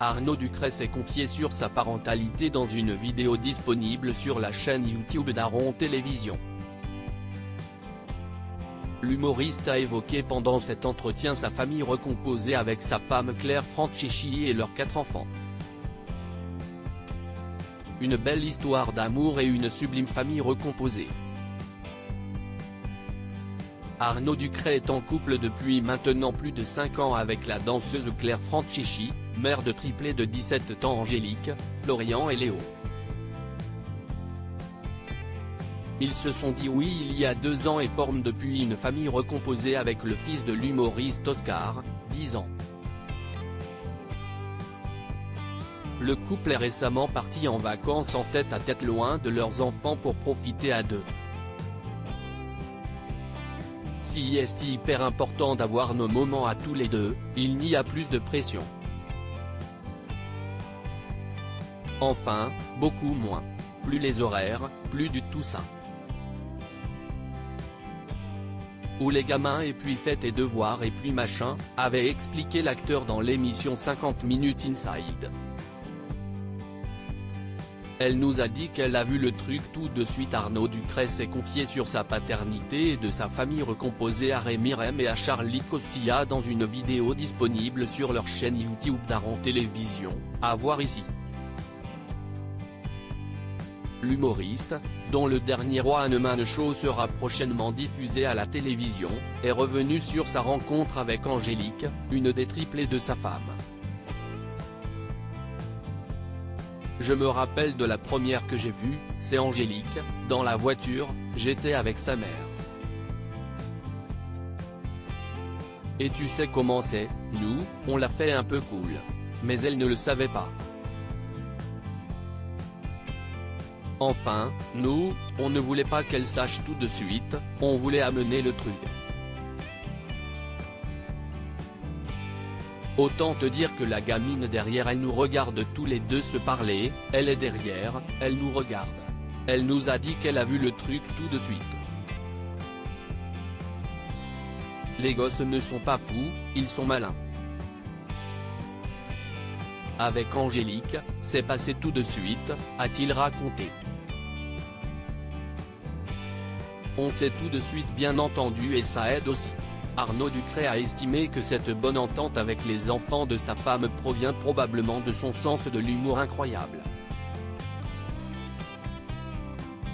Arnaud Ducret s'est confié sur sa parentalité dans une vidéo disponible sur la chaîne YouTube d'Aaron Télévision. L'humoriste a évoqué pendant cet entretien sa famille recomposée avec sa femme Claire Francisci et leurs 4 enfants. Une belle histoire d'amour et une sublime famille recomposée. Arnaud Ducret est en couple depuis maintenant plus de 5 ans avec la danseuse Claire Francisci, mère de triplés de 17 ans Angélique, Florian et Léo. Ils se sont dit oui il y a 2 ans et forment depuis une famille recomposée avec le fils de l'humoriste Oscar, 10 ans. Le couple est récemment parti en vacances en tête-à-tête loin de leurs enfants pour profiter à deux. Si est hyper important d'avoir nos moments à tous les deux, il n'y a plus de pression. Enfin, beaucoup moins. Plus les horaires, plus du tout ça. Où les gamins et puis faites tes devoirs et puis machin, avait expliqué l'acteur dans l'émission 50 Minutes Inside. Elle nous a dit qu'elle a vu le truc tout de suite. Arnaud Ducret s'est confié sur sa paternité et de sa famille recomposée à Rémi Rem et à Charlie Costilla dans une vidéo disponible sur leur chaîne YouTube d'Aaron Télévision, à voir ici. L'humoriste, dont le dernier One Man Show sera prochainement diffusé à la télévision, est revenu sur sa rencontre avec Angélique, une des triplées de sa femme. Je me rappelle de la première que j'ai vue, c'est Angélique, dans la voiture, j'étais avec sa mère. Et tu sais comment c'est, nous, on l'a fait un peu cool. Mais elle ne le savait pas. Enfin, nous, on ne voulait pas qu'elle sache tout de suite, on voulait amener le truc. Autant te dire que la gamine derrière elle nous regarde tous les deux se parler, elle est derrière, elle nous regarde. Elle nous a dit qu'elle a vu le truc tout de suite. Les gosses ne sont pas fous, ils sont malins. Avec Angélique, c'est passé tout de suite, a-t-il raconté. On s'est tout de suite bien entendu et ça aide aussi. Arnaud Ducret a estimé que cette bonne entente avec les enfants de sa femme provient probablement de son sens de l'humour incroyable.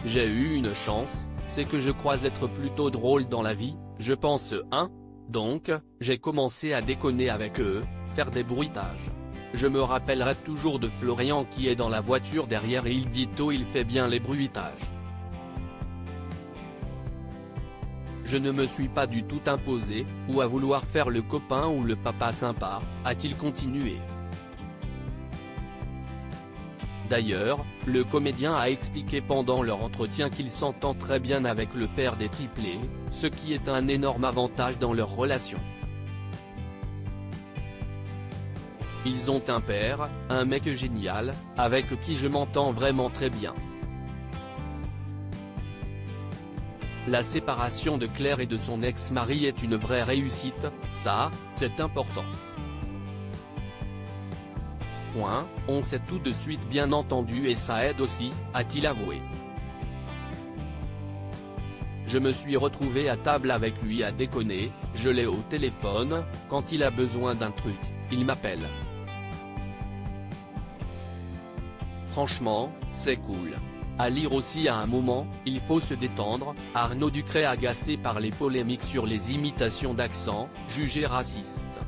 J'ai eu une chance, c'est que je crois être plutôt drôle dans la vie, je pense donc, j'ai commencé à déconner avec eux, faire des bruitages. Je me rappellerai toujours de Florian qui est dans la voiture derrière et il dit oh il fait bien les bruitages. Je ne me suis pas du tout imposé, ou à vouloir faire le copain ou le papa sympa, a-t-il continué. D'ailleurs, le comédien a expliqué pendant leur entretien qu'il s'entend très bien avec le père des triplés, ce qui est un énorme avantage dans leur relation. Ils ont un père, un mec génial, avec qui je m'entends vraiment très bien. La séparation de Claire et de son ex-mari est une vraie réussite, ça, c'est important. On s'est tout de suite bien entendu et ça aide aussi, a-t-il avoué. Je me suis retrouvé à table avec lui à déconner, je l'ai au téléphone, quand il a besoin d'un truc, il m'appelle. Franchement, c'est cool. À lire aussi à un moment, il faut se détendre. Arnaud Ducret agacé par les polémiques sur les imitations d'accent, jugées racistes.